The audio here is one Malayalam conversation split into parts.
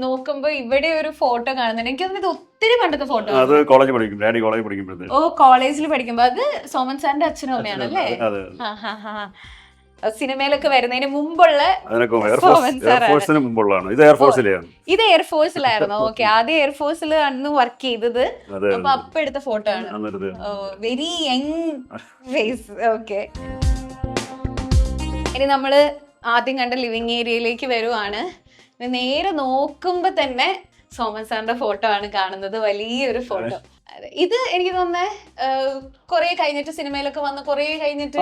നോക്കുമ്പോ ഇവിടെ ഒരു ഫോട്ടോ കാണുന്നുണ്ട്. എനിക്ക് തോന്നുന്നത് ഒത്തിരി പണ്ടത്തെ ഫോട്ടോ. അത് കോളേജ് പഠിക്കും, ഡാഡി കോളേജ് പഠിക്കുമ്പോഴത്തേക്ക്. ഓ, കോളേജിൽ പഠിക്കുമ്പോ. അത് സോമൻ സാറിന്റെ അച്ഛനും അമ്മയാണല്ലേ? സിനിമയിലൊക്കെ വരുന്നതിന് മുമ്പുള്ള എയർഫോഴ്സിന് മുമ്പുള്ളതാണ്. ഇത് എയർഫോഴ്സിലെയാണ്. ഇത് എയർഫോഴ്സിലായിരുന്നു. ഓക്കെ, ആദ്യം എയർഫോഴ്സിൽ അന്ന് വർക്ക് ചെയ്തത്. അപ്പൊ എടുത്ത ഫോട്ടോ ആണ്. Very young face. ഓക്കെ, ഇനി നമ്മള് ആദ്യം കണ്ട ലിവിങ് ഏരിയയിലേക്ക് വരുവാണ്. നേരെ നോക്കുമ്പോ തന്നെ സോമൻ സാറിന്റെ ഫോട്ടോ ആണ് കാണുന്നത്. വലിയൊരു ഫോട്ടോ. ഇത് എനിക്ക് തോന്നുന്നത് കൊറേ കഴിഞ്ഞിട്ട് സിനിമയിലൊക്കെ വന്ന് കൊറേ കഴിഞ്ഞിട്ട്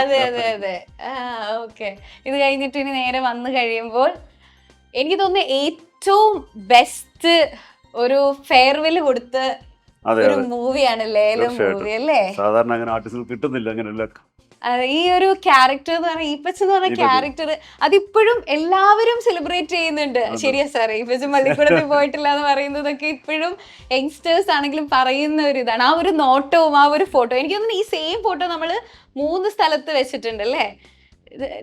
അതെ അതെ അതെ. ഓക്കെ, ഇത് കഴിഞ്ഞിട്ട് ഇനി നേരെ വന്നു കഴിയുമ്പോൾ എനിക്ക് തോന്നുന്നു ഏറ്റവും ബെസ്റ്റ് ഒരു ഫെയർവെൽ കൊടുത്ത ഒരു മൂവിയാണ് ലേലം മൂവി അല്ലേ? സാധാരണ അങ്ങനെ ആർട്ടിസ്റ്റുകൾ കിട്ടുന്നില്ല അങ്ങനെയല്ല. ഈ ഒരു ക്യാരക്ടർ എന്ന് പറഞ്ഞാൽ ഈപ്പച്ച് എന്ന് പറഞ്ഞ ക്യാരക്ടർ അതിപ്പോഴും എല്ലാവരും സെലിബ്രേറ്റ് ചെയ്യുന്നുണ്ട്. ശരിയാ സാറേ, ഈപ്പച്ച് പള്ളിക്കൂടത്തിൽ പോയിട്ടില്ല എന്ന് പറയുന്നതൊക്കെ ഇപ്പോഴും യങ്സ്റ്റേഴ്സ് ആണെങ്കിലും പറയുന്ന ഒരു ഇതാണ്. ആ ഒരു നോട്ടവും ആ ഒരു ഫോട്ടോ, എനിക്ക് തോന്നുന്നു ഈ സെയിം ഫോട്ടോ നമ്മള് 3 സ്ഥലത്ത് വെച്ചിട്ടുണ്ട് അല്ലേ?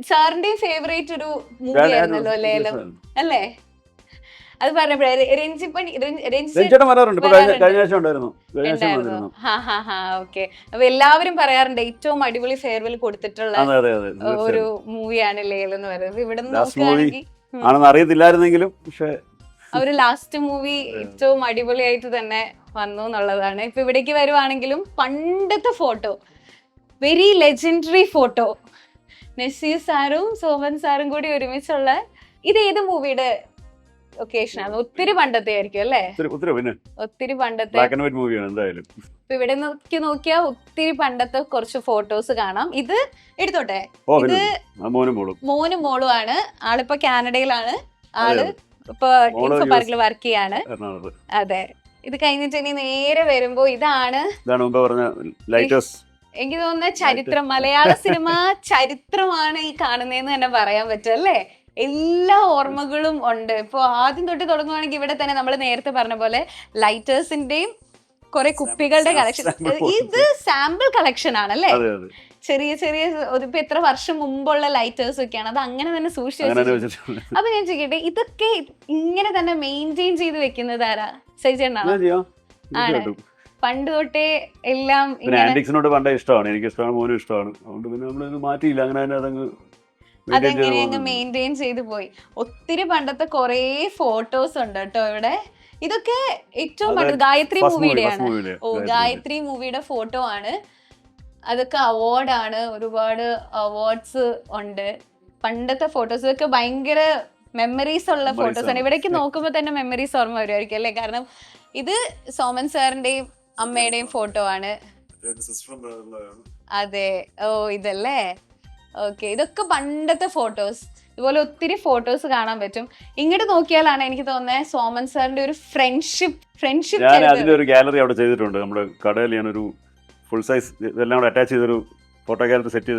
സാറിന്റെയും ഫേവറേറ്റ് ഒരു മൂവി ആയിരുന്നല്ലോ ലേലം അല്ലേ? അത് പറഞ്ഞപ്പോഴേ ഓക്കെ, അപ്പൊ എല്ലാവരും പറയാറുണ്ട് ഏറ്റവും അടിപൊളി ഫെയർവെൽ കൊടുത്തിട്ടുള്ള ഒരു മൂവിയാണ് ലേലം എന്ന് പറയുന്നത്. ഇവിടെ നോക്കുകയാണെങ്കിൽ അറിയത്തില്ലായിരുന്നെങ്കിലും ഒരു ലാസ്റ്റ് മൂവി ഏറ്റവും അടിപൊളിയായിട്ട് തന്നെ വന്നു എന്നുള്ളതാണ്. ഇപ്പൊ ഇവിടേക്ക് വരുവാണെങ്കിലും പണ്ടത്തെ photo, very legendary photo, Nazir സാറും സോമൻ സാറും കൂടി ഒരുമിച്ചുള്ള. ഇത് ഏത് മൂവിയുടെ ഒക്കേഷൻ ആണ്? ഒത്തിരി പണ്ടത്തെ ആയിരിക്കും അല്ലേ? ഒത്തിരി പണ്ടത്തെ. ഇവിടെ നോക്കിയാ ഒത്തിരി പണ്ടത്തെ കുറച്ച് ഫോട്ടോസ് കാണാം. ഇത് എടുത്തോട്ടെ, ഇത് മോനും മോളും ആണ്. ആളിപ്പോ കാനഡയിലാണ്. ആള് ഇപ്പൊ ഇൻഫോ പാർക്കിൽ വർക്ക് ചെയ്യാണ്. അതെ. ഇത് കഴിഞ്ഞിട്ട് ഇനി നേരെ വരുമ്പോ ഇതാണ് എനിക്ക് തോന്നുന്ന ചരിത്രം, മലയാള സിനിമ ചരിത്രമാണ് ഈ കാണുന്നതെന്ന് തന്നെ പറയാൻ പറ്റും അല്ലേ? എല്ലാ ഓർമ്മകളും ഉണ്ട്. ഇപ്പൊ ആദ്യം തൊട്ട് തുടങ്ങുവാണെങ്കിൽ ഇവിടെ തന്നെ നമ്മൾ നേരത്തെ പറഞ്ഞ പോലെ ലൈറ്റേഴ്സിന്റെയും കുറെ കുപ്പികളുടെ കളക്ഷൻ. ഇത് സാമ്പിൾ കളക്ഷൻ ആണല്ലേ? ചെറിയ ചെറിയ ഇപ്പൊ എത്ര വർഷം മുമ്പുള്ള ലൈറ്റേഴ്സ് ഒക്കെയാണ്. അത് അങ്ങനെ തന്നെ സൂക്ഷിച്ചു. അപ്പൊ ഞാൻ ചോദിക്കട്ടെ, ഇതൊക്കെ ഇങ്ങനെ തന്നെ മെയിൻറ്റെയിൻ ചെയ്ത് വെക്കുന്നത് ആരാ? സൈജേണ്ണാണ്. ആണ്. പണ്ട് തൊട്ടേ എല്ലാം പണ്ടേ ഇഷ്ടമാണ്. എനിക്ക് ഇഷ്ടമാണ്, മോനും ഇഷ്ടമാണ്. അതുകൊണ്ട് പിന്നെ നമ്മളത് മാറ്റിയില്ല. അങ്ങനെ അതങ്ങ് അതെങ്ങനെ അങ്ങ് മെയിൻറ്റെയിൻ ചെയ്തു പോയി. ഒത്തിരി പണ്ടത്തെ കൊറേ ഫോട്ടോസ് ഉണ്ട് കേട്ടോ ഇവിടെ. ഇതൊക്കെ ഏറ്റവും പണ്ട് ഗായത്രി മൂവിയുടെയാണ്. ഓ, ഗായത്രി മൂവിയുടെ ഫോട്ടോ ആണ്. അതൊക്കെ അവാർഡാണ്. ഒരുപാട് അവാർഡ്സ് ഉണ്ട്. പണ്ടത്തെ ഫോട്ടോസ് ഇതൊക്കെ ഭയങ്കര മെമ്മറീസ് ഉള്ള ഫോട്ടോസ് ആണ്. ഇവിടേക്ക് നോക്കുമ്പോ തന്നെ മെമ്മറീസ് ഓർമ്മ വരുമായിരിക്കും അല്ലേ? കാരണം ഇത് സോമൻ സാറിന്റെയും അമ്മയുടെയും ഫോട്ടോ ആണ്. അതെ. ഓ, ഇതല്ലേ? ഓക്കെ, ഇതൊക്കെ പണ്ടത്തെ ഫോട്ടോസ്. ഇതുപോലെ ഒത്തിരി ഫോട്ടോസ് കാണാൻ പറ്റും. ഇങ്ങോട്ട് നോക്കിയാലാണ് എനിക്ക് തോന്നുന്നത് സോമൻ സാറിന്റെ ഒരു ഫ്രണ്ട്ഷിപ്പ് അതിന്റെ ഒരു ഗാലറി അവിടെ ചെയ്തിട്ടുണ്ട്. നമ്മുടെ കടയിൽ ഞാനൊരു ഫുൾ സൈസ് ഇതെല്ലാം കൂടെ അറ്റാച്ച് ചെയ്തൊരു ഫോട്ടോ ഗാലറി സെറ്റ്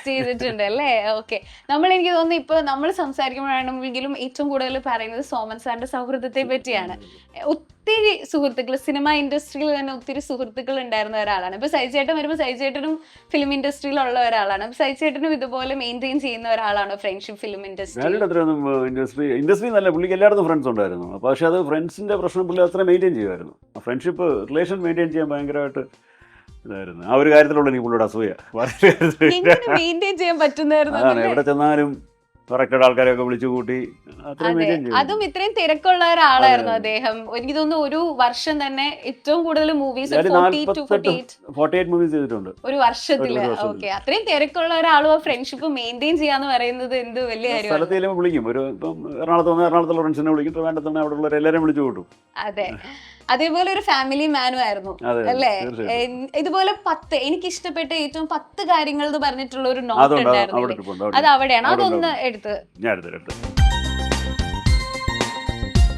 ചെയ്തിട്ടുണ്ട് അല്ലേ? ഓക്കെ, എനിക്ക് തോന്നുന്നു ഇപ്പൊ നമ്മൾ സംസാരിക്കുമ്പോഴാണെങ്കിലും ഏറ്റവും കൂടുതൽ പറയുന്നത് സോമൻ സാറിന്റെ സൗഹൃദത്തെ പറ്റിയാണ്. ഒത്തിരി സുഹൃത്തുക്കൾ, സിനിമ ഇൻഡസ്ട്രിയിൽ തന്നെ ഒത്തിരി സുഹൃത്തുക്കൾ ഉണ്ടായിരുന്ന ഒരാളാണ്. ഇപ്പൊ സൈചേട്ടൻ വരുമ്പോൾ സൈചേട്ടനും ഫിലിം ഇൻഡസ്ട്രിയിലുള്ള ഒരാളാണ്. അപ്പൊ സൈചേട്ടനും ഇതുപോലെ മെയിൻറ്റെയിൻ ചെയ്യുന്ന ഒരാളാണ് ഫ്രണ്ട്ഷിപ്പ് ഫിലിം ഇൻഡസ്ട്രി നല്ല. പുള്ളിക്ക് എല്ലായിടത്തും ഫ്രണ്ട്സ് ഉണ്ടായിരുന്നു. പക്ഷെ അത് ഫ്രണ്ട്സിന്റെ പ്രശ്നം പുള്ളി അത്ര മെയിൻറ്റെയിൻ ചെയ്യുമായിരുന്നു. ഫ്രണ്ട്ഷിപ്പ് റിലേഷൻ മെയിൻറ്റെയിൻ ചെയ്യാൻ ഭയങ്കരമായിട്ട് ഇതായിരുന്നു. ആ ഒരു കാര്യത്തിലുള്ള എനിക്ക് പുള്ളിയുടെ അസൂയ. എവിടെ ചെന്നാലും കറക്റ്റഡ് ആൾക്കാരെയൊക്കെ വിളിച്ചു കൂട്ടി. അതും ഇത്രയും തിരക്കുള്ള ഒരാളായിരുന്നു അദ്ദേഹം. എനിക്ക് തോന്നുന്നു ഒരു വർഷം തന്നെ ഏറ്റവും കൂടുതൽ മൂവീസ് 48 മൂവീസ് ചെയ്തിട്ടുണ്ട് ഒരു വർഷത്തില്. ഓക്കെ, അത്രയും തിരക്കുള്ള ഒരാളും ആ ഫ്രണ്ട്ഷിപ്പ് മെയിൻറ്റെയിൻ ചെയ്യാന്ന് പറയുന്നത് എന്ത് വലിയ കാര്യം. സ്ഥലത്തേലും വിളിക്കും. ഒരു എറണാകുളത്തുള്ള ഫ്രണ്ട്സിനെ വിളിക്കും, വേണ്ടത്തന്നെ അവിടെ ഉള്ള എല്ലാവരെയും വിളിച്ചു കൂട്ടും. അതെ, അതേപോലെ ഒരു ഫാമിലി മാനും ആയിരുന്നു അല്ലേ? ഇതുപോലെ 10 എനിക്ക് ഇഷ്ടപ്പെട്ട ഏറ്റവും 10 കാര്യങ്ങൾ എന്ന് പറഞ്ഞിട്ടുള്ള ഒരു നോട്ട് ഉണ്ടായിരുന്നു. അത് അവിടെയാണ്. അതൊന്ന് എടുത്ത്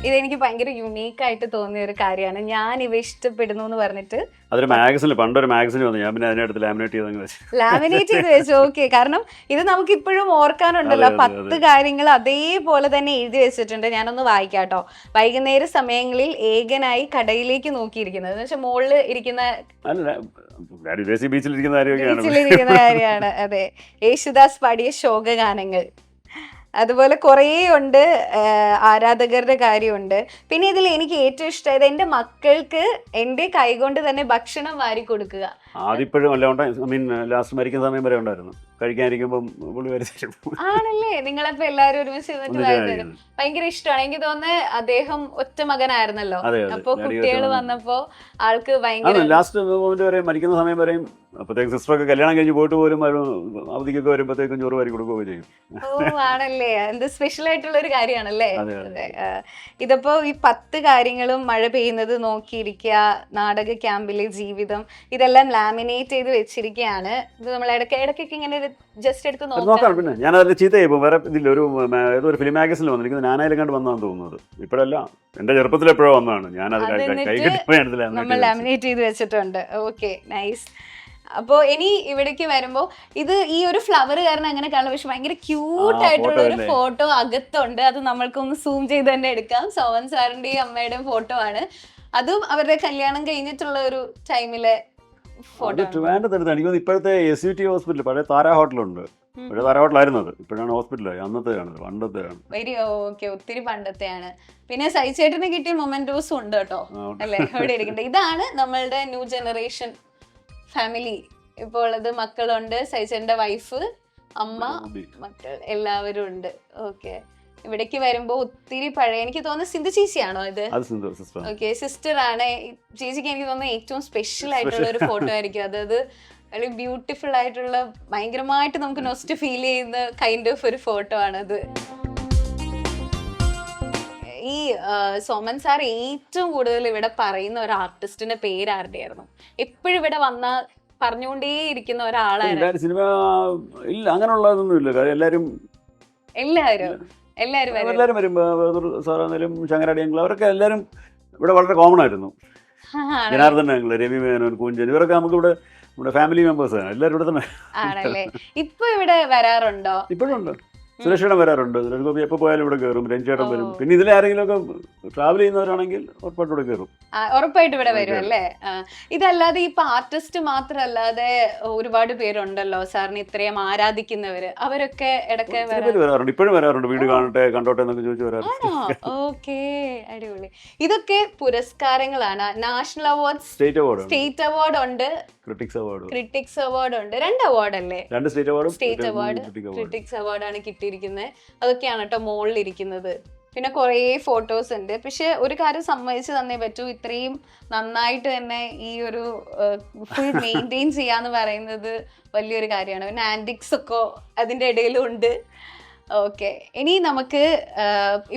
ഇതെനിക്ക് ഭയങ്കര യുണീക്ക് ആയിട്ട് തോന്നിയ ഒരു കാര്യമാണ്. ഞാൻ ഇവ ഇഷ്ടപ്പെടുന്നു എന്ന് പറഞ്ഞിട്ട് അതൊരു മാഗസിനിൽ പണ്ടൊരു മാഗസിൻ വന്നു, ഞാൻ പിന്നെ അതിനടുത്ത് ലാമിനേറ്റ് ചെയ്തങ്ങ് വെച്ചു. ലാമിനേറ്റ് ചെയ്ത് വെച്ചു. ഓക്കെ, കാരണം ഇത് നമുക്ക് ഇപ്പോഴും ഓർക്കാനുണ്ടല്ലോ. 10 കാര്യങ്ങൾ അതേപോലെ തന്നെ എഴുതി വെച്ചിട്ടുണ്ട്. ഞാനൊന്ന് വായിക്കാട്ടോ. വൈകുന്നേര സമയങ്ങളിൽ ഏകനായി കടയിലേക്ക് നോക്കിയിരിക്കുന്നത് എന്ന് വെച്ചാൽ മുകളിൽ ഇരിക്കുന്ന ബീച്ചിലിരിക്കുന്ന ബീച്ചിലിരിക്കുന്ന കാര്യമാണ്. അതെ, യേശുദാസ് പാടിയ ശോകഗാനങ്ങൾ, അതുപോലെ കുറേ ഉണ്ട്. ആരാധകരുടെ കാര്യമുണ്ട്. പിന്നെ ഇതിൽ എനിക്ക് ഏറ്റവും ഇഷ്ടമായത് എൻ്റെ മക്കൾക്ക് എൻ്റെ കൈകൊണ്ട് തന്നെ ഭക്ഷണം വാരി കൊടുക്കുക. ആദ്യപ്പോഴും അല്ല, ഐ മീൻ ലാസ്റ്റ് മരിക്കുന്ന സമയം വരെ ഉണ്ടായിരുന്നു. കഴിക്കാനിരിക്കുമ്പോൾ ആണല്ലേ, നിങ്ങളപ്പോ എല്ലാരും ഒരുമിച്ച് ഭയങ്കര ഇഷ്ടമാണ്. എനിക്ക് തോന്നുന്നത് അദ്ദേഹം ഒറ്റ മകനായിരുന്നല്ലോ, അപ്പൊ കുട്ടികൾ വന്നപ്പോ ആൾക്ക് ഭയങ്കര ലാസ്റ്റ് മൊമെന്റ് വരെ, മരിക്കുന്ന സമയം വരെയും. അപ്പോഴത്തേക്ക് സിസ്റ്ററൊക്കെ കല്യാണം കഴിഞ്ഞ് പോയിട്ട് പോലും അവധിക്കൊക്കെ വരുമ്പോഴത്തേക്കും ചോറ് വാരി കൊടുക്കുകയൊക്കെ ചെയ്യും. ഓ ആണല്ലേ, എന്ത് സ്പെഷ്യൽ ആയിട്ടുള്ള ഒരു കാര്യമാണല്ലേ. ഇതിപ്പോ ഈ 10 കാര്യങ്ങളും മഴ പെയ്യുന്നത് നോക്കിയിരിക്കുക, നാടക ക്യാമ്പിലെ ജീവിതം, ഇതെല്ലാം ലാമിനേറ്റ് ചെയ്ത് വെച്ചിരിക്കുകയാണ്. ഇത് നമ്മൾ ഇടയ്ക്കൊക്കെ ഇങ്ങനെ ജസ്റ്റ് എടുത്ത് നോക്കാം. പിന്നെ ഞാൻ അതിൽ ചീത്ത ചെയ്യുമ്പോൾ വേറെ ഇതില്ല, ഒരു ഫിലിം മാഗസിനിൽ വന്നിരിക്കുന്നത് ഞാനായാലും കണ്ട് വന്നതാണെന്ന് തോന്നുന്നത്. ഇപ്പോഴല്ല, എന്റെ ചെറുപ്പത്തിൽ എപ്പോഴോ വന്നതാണ്. ഞാനത് നമ്മൾ ലാമിനേറ്റ് ചെയ്ത് വെച്ചിട്ടുണ്ട്. Okay, nice. അപ്പോൾ ഇനി ഇവിടേക്ക് വരുമ്പോൾ ഇത് ഈ ഒരു ഫ്ലവർ കാരണം അങ്ങനെ കാണും, പക്ഷെ ഭയങ്കര ക്യൂട്ട് ആയിട്ടുള്ള ഒരു ഫോട്ടോ അകത്തുണ്ട്. അത് നമ്മൾക്കൊന്ന് സൂം ചെയ്ത് തന്നെ എടുക്കാം. സോമൻ സാറിന്റെയും അമ്മയുടെയും ഫോട്ടോ ആണ്. അതും അവരുടെ കല്യാണം കഴിഞ്ഞിട്ടുള്ള ഒരു ടൈമിലെ ഫോട്ടോ. എനിക്ക് ഇപ്പോഴത്തെ SUT ഹോസ്പിറ്റൽ, പഴയ താര ഹോട്ടലുണ്ട്. പഴയ താര ഹോട്ടലായിരുന്നു അത്, ഇപ്പോഴാണ് ഹോസ്പിറ്റലായി. അന്നത്തെയാണ്, പണ്ടത്തെയാണ്. വെരി ഓക്കെ, ഒത്തിരി പണ്ടത്തെയാണ്. പിന്നെ സൈചേട്ടന് കിട്ടിയ മൊമെന്റോസും ഉണ്ട് കേട്ടോ, അല്ലേ, ഇവിടെ ഇരിക്കട്ടെ. ഇതാണ് നമ്മളുടെ ന്യൂ ജനറേഷൻ ഫാമിലി. ഇപ്പോൾ ഉള്ളത് മക്കളുണ്ട്, സൈചേട്ടന്റെ വൈഫ്, അമ്മ, മക്കൾ എല്ലാവരും ഉണ്ട്. ഓക്കെ, ഇവിടേക്ക് വരുമ്പോ ഒത്തിരി പഴയ, എനിക്ക് തോന്നുന്നു സിന്ധു ചേച്ചിയാണോ ഇത്? ഓക്കെ, സിസ്റ്റർ ആണ്. ചേച്ചിക്ക് എനിക്ക് തോന്നുന്നു ഏറ്റവും സ്പെഷ്യൽ ആയിട്ടുള്ള ഒരു ഫോട്ടോ ആയിരിക്കും. അതായത് വളരെ ബ്യൂട്ടിഫുൾ ആയിട്ടുള്ള, ഭയങ്കരമായിട്ട് നമുക്ക് നൊസ്റ്റ് ഫീൽ ചെയ്യുന്ന കൈൻഡ് ഓഫ് ഒരു ഫോട്ടോ ആണത്. ഈ സോമൻ സാർ ഏറ്റവും കൂടുതൽ ഇവിടെ പറയുന്ന ഒരു ആർട്ടിസ്റ്റിന്റെ പേര് ആരുടെയായിരുന്നു? എപ്പോഴും ഇവിടെ വന്ന പറഞ്ഞുകൊണ്ടേ ഇരിക്കുന്ന ഒരാളായിരുന്നു. സിനിമ ഇല്ല, അങ്ങനെയുള്ളതൊന്നും ഇല്ല. എല്ലാരും വരും. സാറാണേലും ശങ്കരാടിയങ്ങൾ, അവരൊക്കെ എല്ലാരും ഇവിടെ വളരെ കോമൺ ആയിരുന്നു. ജനാർദ്ദൻ ഞങ്ങൾ, രവി മേനോൻ, കുഞ്ചൻ, ഇവരൊക്കെ നമുക്ക് ഇവിടെ നമ്മുടെ ഫാമിലി മെമ്പേഴ്സ് ആണ്. എല്ലാവരും ഇവിടെ തന്നെ ആണല്ലേ. ഇപ്പൊ ഇവിടെ വരാറുണ്ടോ? ഇപ്പോഴും ഉണ്ട്. സുരേഷേട്ടൻ വരാറുണ്ട്. സുരേഷ് ഗോപി എപ്പോൾ പോയാലും ഇവിടെ കയറും. രഞ്ജേട്ടൻ വരും. പിന്നെ ഇതിൽ ആരെങ്കിലും ഒക്കെ ട്രാവൽ ചെയ്യുന്നവരാണെങ്കിൽ ഉറപ്പായിട്ട് ഇവിടെ കയറും. ഉറപ്പായിട്ട് ഇവിടെ വരും അല്ലേ. ഇതല്ലാതെ ഇപ്പൊ ആർട്ടിസ്റ്റ് മാത്രമല്ലാതെ ഒരുപാട് പേരുണ്ടല്ലോ സാറിന് ഇത്രയും ആരാധിക്കുന്നവര്. അവരൊക്കെ ഇടയ്ക്ക് വരാറുണ്ട്. ഇപ്പോഴും വരാറുണ്ട്. വീട് കാണട്ടെ, കണ്ടോട്ടെ എന്നൊക്കെ ചോദിച്ചു വരാറുണ്ട്. ഓക്കെ, അടിപൊളി. ഇതൊക്കെ പുരസ്കാരങ്ങളാണ്. നാഷണൽ അവാർഡ്, സ്റ്റേറ്റ് അവാർഡ് ഉണ്ട്, ക്രിട്ടിക്സ് അവാർഡ് ഉണ്ട്. 2 അവാർഡ് അല്ലേ? സ്റ്റേറ്റ് അവാർഡ്, ക്രിട്ടിക്സ് അവാർഡാണ് കിട്ടിയിരിക്കുന്നത്. അതൊക്കെയാണ് കേട്ടോ മുകളിലിരിക്കുന്നത്. പിന്നെ കുറേ ഫോട്ടോസ് ഉണ്ട്. പക്ഷെ ഒരു കാര്യം സമ്മതിച്ച് തന്നേ പറ്റൂ, ഇത്രയും നന്നായിട്ട് തന്നെ ഈ ഒരു ഫുൾ മെയിൻറ്റെയിൻ ചെയ്യാന്ന് പറയുന്നത് വലിയൊരു കാര്യമാണ്. പിന്നെ ആന്റിക്സ് ഒക്കെ അതിന്റെ ഇടയിലും ഉണ്ട്. ഓക്കെ, ഇനി നമുക്ക്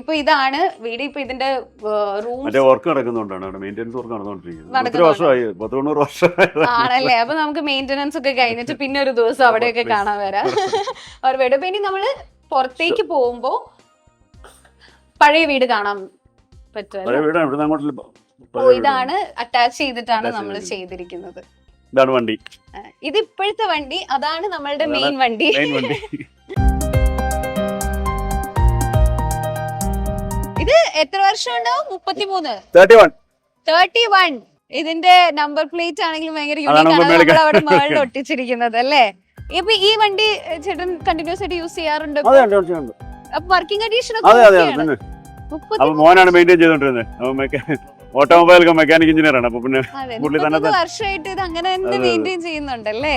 ഇപ്പൊ ഇതാണ് വീട്. ഇപ്പൊ ഇതിന്റെ റൂം വർക്ക് നടക്കുന്നുണ്ടാണ്, മെയിൻ്റെനൻസ് വർക്ക് ആണല്ലേ. അപ്പൊ നമുക്ക് മെയിൻ്റെനൻസ് ഒക്കെ കഴിഞ്ഞിട്ട് പിന്നെ ഒരു ദിവസം അവിടെയൊക്കെ കാണാൻ വരാം. വീട്. ഇപ്പൊ ഇനി നമ്മള് പുറത്തേക്ക് പോകുമ്പോ പഴയ വീട് കാണാൻ പറ്റുമല്ലോ. ഇതാണ് അറ്റാച്ച് ചെയ്തിട്ടാണ് നമ്മൾ ചെയ്തിരിക്കുന്നത്. ഇതാണ് വണ്ടി. ഇത് ഇപ്പോഴത്തെ വണ്ടി, അതാണ് നമ്മളുടെ മെയിൻ വണ്ടി. ഇത് എത്ര വർഷം ഉണ്ടാവും? 31. ഇതിന്റെ നമ്പർ പ്ലേറ്റ് ആണെങ്കിലും ഭയങ്കര യൂണിക് ആണ്. നമ്മൾ അവിടെ മുകളിൽ ഒട്ടിച്ചിരിക്കുന്നത് അല്ലേ. ഇപ്പൊ ഈ വണ്ടി ചേട്ടൻ കണ്ടിന്യൂസ് ആയിട്ട് യൂസ് ചെയ്യാറുണ്ട്? അപ്പൊ വർക്കിംഗ് കണ്ടീഷൻ മോനാണ് മെയിൻറ്റെയിൻ ചെയ്തോണ്ടിരുന്നത്. ഓട്ടോമൊബൈൽ മെക്കാനിക് എഞ്ചിനീയർ ആണ്. അപ്പൊ പിന്നെ 30 വർഷമായിട്ട് ഇത് അങ്ങനെ തന്നെ മെയിൻറ്റെയിൻ ചെയ്യുന്നുണ്ടല്ലേ.